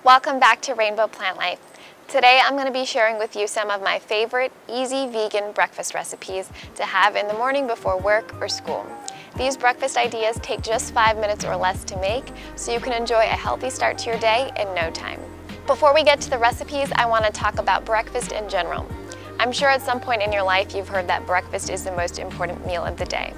Welcome back to Rainbow Plant Life. Today I'm going to be sharing with you some of my favorite easy vegan breakfast recipes to have in the morning before work or school. These breakfast ideas take just 5 minutes or less to make, so you can enjoy a healthy start to your day in no time. Before we get to the recipes, I want to talk about breakfast in general. I'm sure at some point in your life you've heard that breakfast is the most important meal of the day.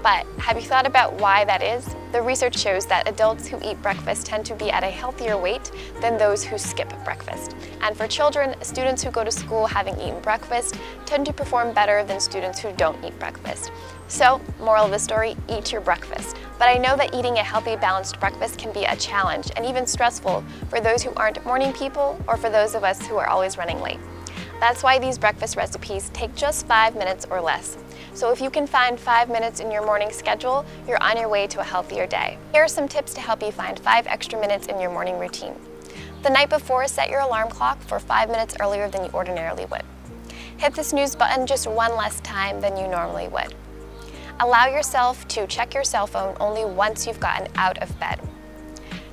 But have you thought about why that is? The research shows that adults who eat breakfast tend to be at a healthier weight than those who skip breakfast. And for children, students who go to school having eaten breakfast tend to perform better than students who don't eat breakfast. So, moral of the story, eat your breakfast. But I know that eating a healthy, balanced breakfast can be a challenge and even stressful for those who aren't morning people or for those of us who are always running late. That's why these breakfast recipes take just 5 minutes or less. So if you can find 5 minutes in your morning schedule, you're on your way to a healthier day. Here are some tips to help you find 5 extra minutes in your morning routine. The night before, set your alarm clock for 5 minutes earlier than you ordinarily would. Hit the snooze button just one less time than you normally would. Allow yourself to check your cell phone only once you've gotten out of bed.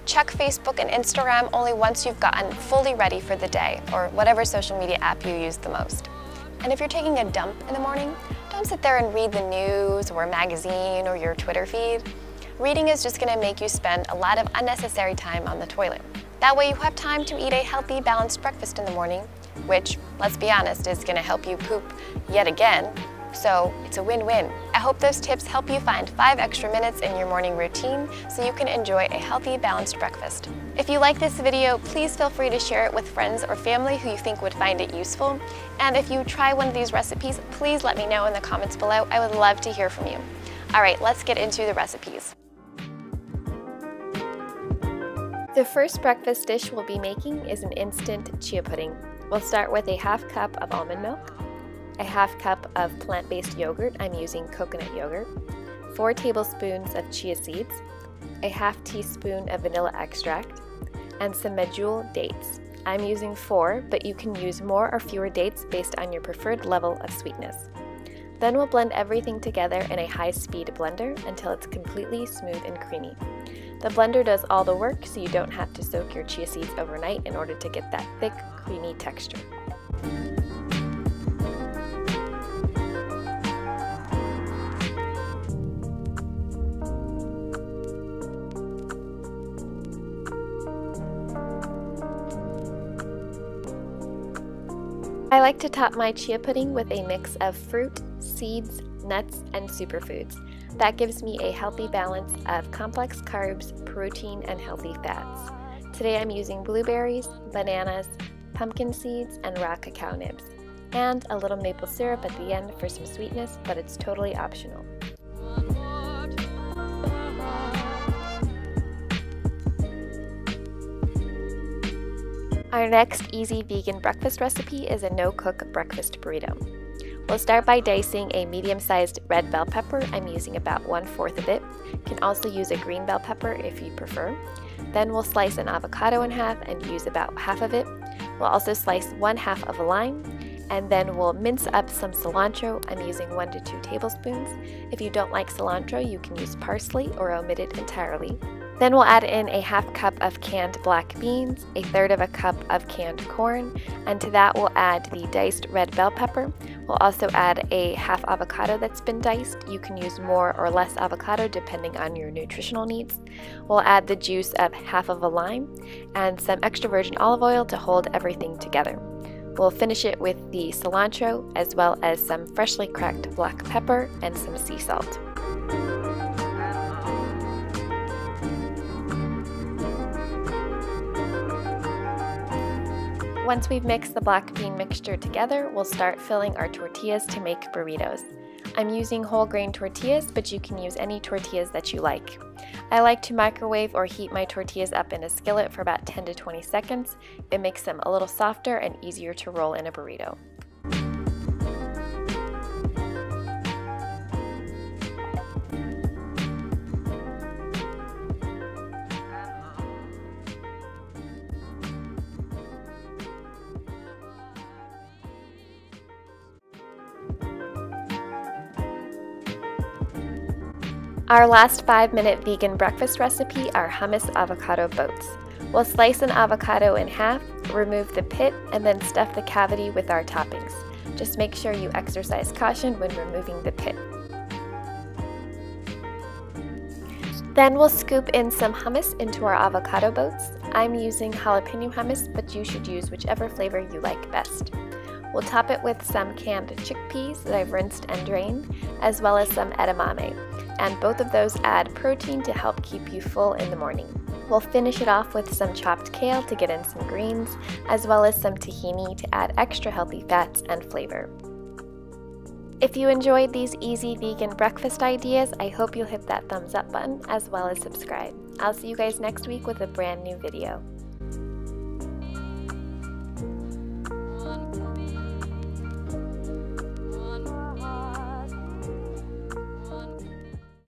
Check Facebook and Instagram only once you've gotten fully ready for the day, or whatever social media app you use the most. And if you're taking a dump in the morning, don't sit there and read the news or a magazine or your Twitter feed. Reading is just going to make you spend a lot of unnecessary time on the toilet. That way you have time to eat a healthy, balanced breakfast in the morning, which, let's be honest, is going to help you poop yet again. So it's a win-win. I hope those tips help you find 5 extra minutes in your morning routine so you can enjoy a healthy, balanced breakfast. If you like this video, please feel free to share it with friends or family who you think would find it useful. And if you try one of these recipes, please let me know in the comments below. I would love to hear from you. All right, let's get into the recipes. The first breakfast dish we'll be making is an instant chia pudding. We'll start with a ½ cup of almond milk, a ½ cup of plant-based yogurt, I'm using coconut yogurt, 4 tablespoons of chia seeds, a ½ teaspoon of vanilla extract, and some medjool dates. I'm using 4, but you can use more or fewer dates based on your preferred level of sweetness. Then we'll blend everything together in a high-speed blender until it's completely smooth and creamy. The blender does all the work, so you don't have to soak your chia seeds overnight in order to get that thick, creamy texture. I like to top my chia pudding with a mix of fruit, seeds, nuts, and superfoods. That gives me a healthy balance of complex carbs, protein, and healthy fats. Today I'm using blueberries, bananas, pumpkin seeds, and raw cacao nibs, and a little maple syrup at the end for some sweetness, but it's totally optional. Our next easy vegan breakfast recipe is a no-cook breakfast burrito. We'll start by dicing a medium-sized red bell pepper. I'm using about 1/4 of it. You can also use a green bell pepper if you prefer. Then we'll slice an avocado in half and use about half of it. We'll also slice 1/2 of a lime, and then we'll mince up some cilantro. I'm using 1 to 2 tablespoons. If you don't like cilantro, you can use parsley or omit it entirely. Then we'll add in a ½ cup of canned black beans, a 1/3 of a cup of canned corn, and to that we'll add the diced red bell pepper. We'll also add a ½ avocado that's been diced. You can use more or less avocado depending on your nutritional needs. We'll add the juice of ½ of a lime and some extra virgin olive oil to hold everything together. We'll finish it with the cilantro as well as some freshly cracked black pepper and some sea salt. Once we've mixed the black bean mixture together, we'll start filling our tortillas to make burritos. I'm using whole grain tortillas, but you can use any tortillas that you like. I like to microwave or heat my tortillas up in a skillet for about 10 to 20 seconds. It makes them a little softer and easier to roll in a burrito. Our last 5-minute vegan breakfast recipe are hummus avocado boats. We'll slice an avocado in half, remove the pit, and then stuff the cavity with our toppings. Just make sure you exercise caution when removing the pit. Then we'll scoop in some hummus into our avocado boats. I'm using jalapeno hummus, but you should use whichever flavor you like best. We'll top it with some canned chickpeas that I've rinsed and drained, as well as some edamame, and both of those add protein to help keep you full in the morning. We'll finish it off with some chopped kale to get in some greens, as well as some tahini to add extra healthy fats and flavor. If you enjoyed these easy vegan breakfast ideas, I hope you'll hit that thumbs up button as well as subscribe. I'll see you guys next week with a brand new video.